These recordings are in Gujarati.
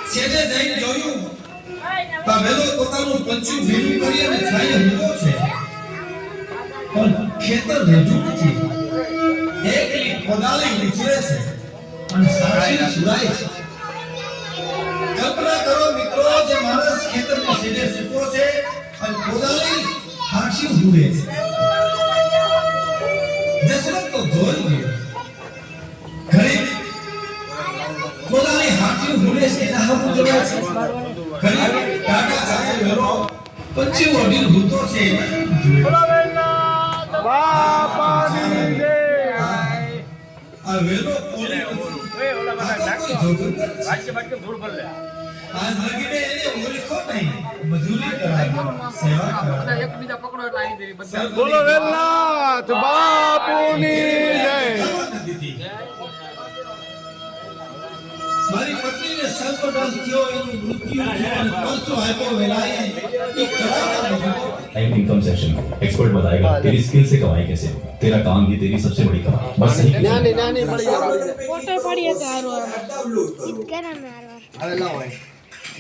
સેજે જઈને જોયું તો વેલો પોતાનું પંચું ભેરું કરી અને છાયે ઊભો છે પણ ખેતર રેડું નથી એકલી કોદાળી નીચે છે અને સાક્ષી સુરાય છે કલ્પના કરો મિત્રો જે માણસ ખેતરમાં સેજે સૂતો છે અને કોદાળી સાક્ષી ઊભે છે દશરથ તો જોઈ ગયો ઘરે કોદાળી હાથી ઊભે છે એના હાથ જોડે છે ઘરે ટાટા ચાલે વેલો પંચી ઓઢી હૂતો છે બાપાની જય આ વેલો પોલી ઓલા બધા વાક્ય ધૂળ ભર લે આજ લગીને એને ઓળખો નહીં મજૂરી કરાય સેવા કરાય એક બીજા પકડો એટલે આવી દે બધા બોલો વેલનાથ બાપુની જય મારી પત્નીને સર્પદંશ થયો એનું મૃત્યુ થયું અને પરસો આપ્યો વેલાએ એ કરાતા टाइम इनकम सेक्शन एक्सपर्ट बताएगा तेरी स्किल से कमाई कैसे तेरा काम ही तेरी सबसे बड़ी कमाई बस सही નાની પડી ફોટો પડીએ તો હારો ઇતકરા મારવા હવે લાવો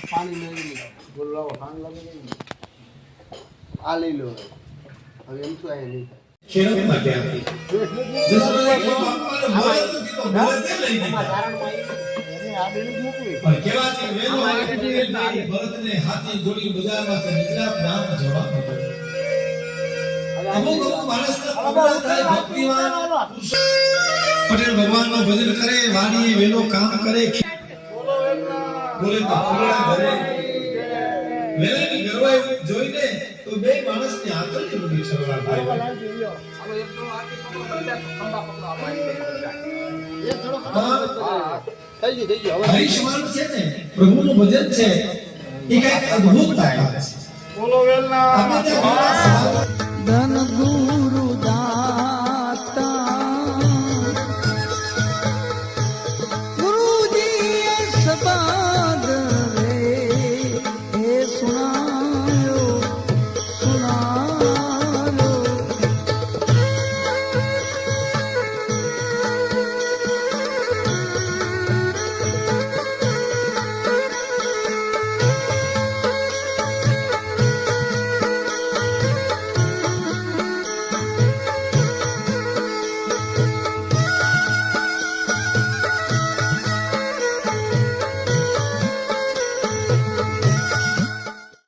પાણી લઈ લો બોલાવો પાણી લાવી આ લઈ લો હવે એમ શું આ નહીં ખેડૂત માટે આપી જસરાએ બાપાને બોલાવ્યો કીધો બોલે તે લઈ દીધા આ બેલું મોકલી પણ કેવા છે વેલો આવી ભરતને હાથી ગોળી બજારમાંથી નીકળ્યા નામ જવાબ દીધો અમુક માણસના પગલા થાય ભક્તિવાન પટેલ ભગવાનનો ભજન કરે વાણીએ વેલો કામ કરે બોલે તો ફૂલડા ભરે વેલાની ગરવાઈ જોઈને તો બે માણસની આંતરથી બધી શરૂઆત થાય થઈ ગયું હવે હરીશમાન છે ને પ્રભુનું ભજન છે એ કઈક અદ્ભુત તાકાત છે બોલો વેલના આપણે ત્યાં ધન ગુણ